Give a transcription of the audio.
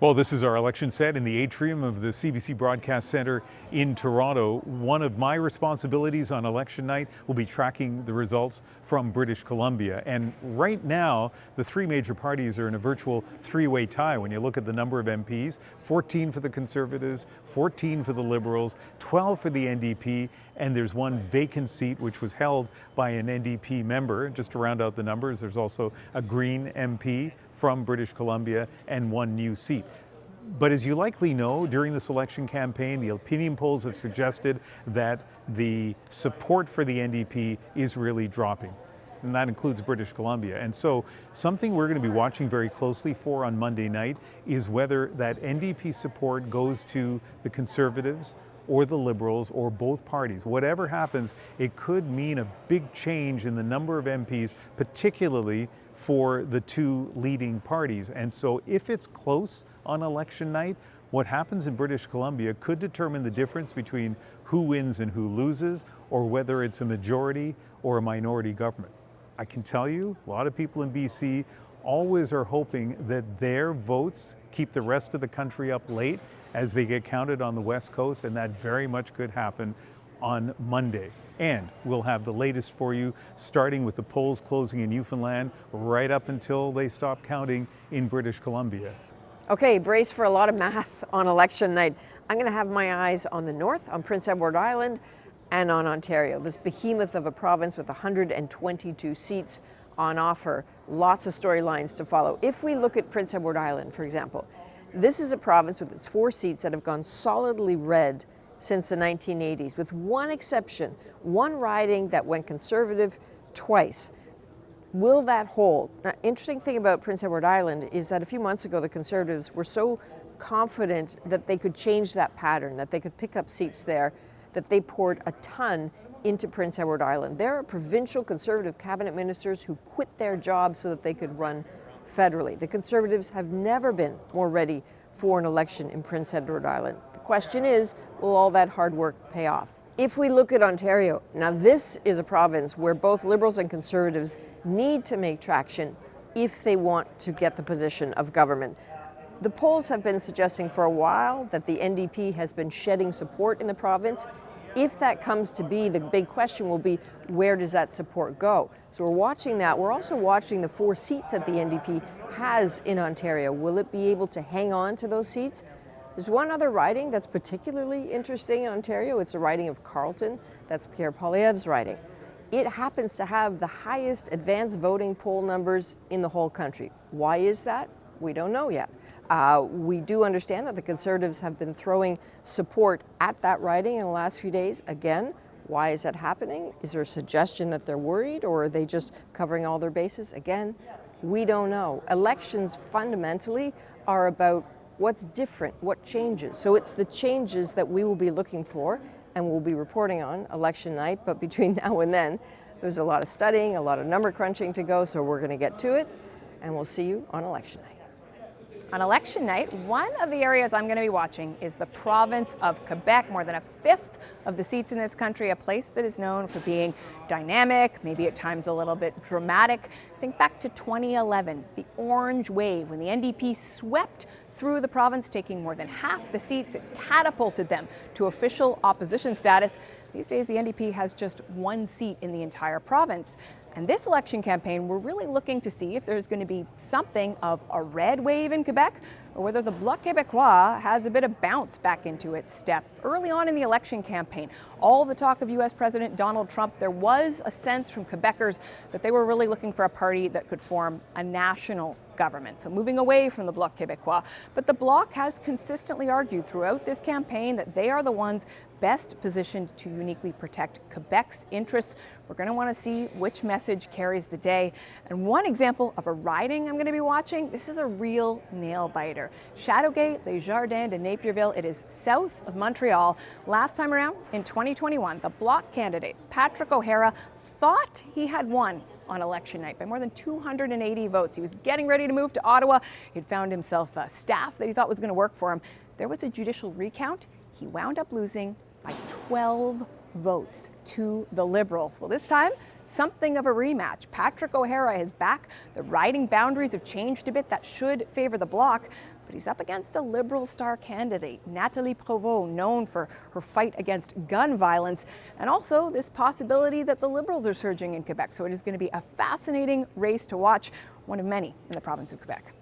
Well, this is our election set in the atrium of the CBC Broadcast Centre in Toronto. One of my responsibilities on election night will be tracking the results from British Columbia. And right now, the three major parties are in a virtual three-way tie. When you look at the number of MPs, 14 for the Conservatives, 14 for the Liberals, 12 for the NDP, and there's one vacant seat which was held by an NDP member. Just to round out the numbers, there's also a Green MP from British Columbia and one new seat. But as you likely know, during this election campaign, the opinion polls have suggested that the support for the NDP is really dropping. And that includes British Columbia. And so something we're going to be watching very closely for on Monday night is whether that NDP support goes to the Conservatives or the Liberals or both parties. Whatever happens, it could mean a big change in the number of MPs, particularly for the two leading parties. And so if it's close on election night, what happens in British Columbia could determine the difference between who wins and who loses, or whether it's a majority or a minority government. I can tell you, a lot of people in BC always are hoping that their votes keep the rest of the country up late as they get counted on the West Coast, and that very much could happen on Monday. And we'll have the latest for you, starting with the polls closing in Newfoundland right up until they stop counting in British Columbia. Okay, brace for a lot of math on election night. I'm going to have my eyes on the north, on Prince Edward Island, and on Ontario, this behemoth of a province with 122 seats on offer. Lots of storylines to follow. If we look at Prince Edward Island, for example, this is a province with its 4 seats that have gone solidly red since the 1980s, with one exception, one riding that went Conservative twice. Will that hold? Now, interesting thing about Prince Edward Island is that a few months ago, the Conservatives were so confident that they could change that pattern, that they could pick up seats there, that they poured a ton into Prince Edward Island. There are provincial Conservative cabinet ministers who quit their jobs so that they could run federally. The Conservatives have never been more ready for an election in Prince Edward Island. The question is, will all that hard work pay off? If we look at Ontario, now this is a province where both Liberals and Conservatives need to make traction if they want to get the position of government. The polls have been suggesting for a while that the NDP has been shedding support in the province. If that comes to be, the big question will be, where does that support go? So we're watching that. We're also watching the 4 seats that the NDP has in Ontario. Will it be able to hang on to those seats? There's one other riding that's particularly interesting in Ontario. It's the riding of Carleton. That's Pierre Poilievre's riding. It happens to have the highest advanced voting poll numbers in the whole country. Why is that? We don't know yet. We do understand that the Conservatives have been throwing support at that riding in the last few days. Again, why is that happening? Is there a suggestion that they're worried, or are they just covering all their bases? Again, we don't know. Elections fundamentally are about what's different, what changes. So it's the changes that we will be looking for and we'll be reporting on election night. But between now and then, there's a lot of studying, a lot of number crunching to go. So we're going to get to it, and we'll see you on election night. On election night, one of the areas I'm going to be watching is the province of Quebec. More than a fifth of the seats in this country, a place that is known for being dynamic, maybe at times a little bit dramatic. Think back to 2011, the Orange Wave, when the NDP swept through the province, taking more than half the seats. It catapulted them to official opposition status. These days, the NDP has just 1 seat in the entire province. And this election campaign, we're really looking to see if there's going to be something of a red wave in Quebec, or whether the Bloc Québécois has a bit of bounce back into its step. Early on in the election campaign, all the talk of U.S. President Donald Trump, there was a sense from Quebecers that they were really looking for a party that could form a national government, so moving away from the Bloc Québécois. But the Bloc has consistently argued throughout this campaign that they are the ones best positioned to uniquely protect Quebec's interests. We're going to want to see which message carries the day. And one example of a riding I'm going to be watching, this is a real nail-biter. Châteauguay, Les Jardins de Napierville. It is south of Montreal. Last time around, in 2021, the Bloc candidate, Patrick O'Hara, thought he had won on election night by more than 280 votes. He was getting ready to move to Ottawa. He'd found himself a staff that he thought was going to work for him. There was a judicial recount. He wound up losing by 12 votes to the Liberals. Well, this time, something of a rematch. Patrick O'Hara is back. The riding boundaries have changed a bit. That should favor the Bloc. but he's up against a Liberal star candidate, Nathalie Provost, known for her fight against gun violence, and also this possibility that the Liberals are surging in Quebec. So it is going to be a fascinating race to watch, one of many in the province of Quebec.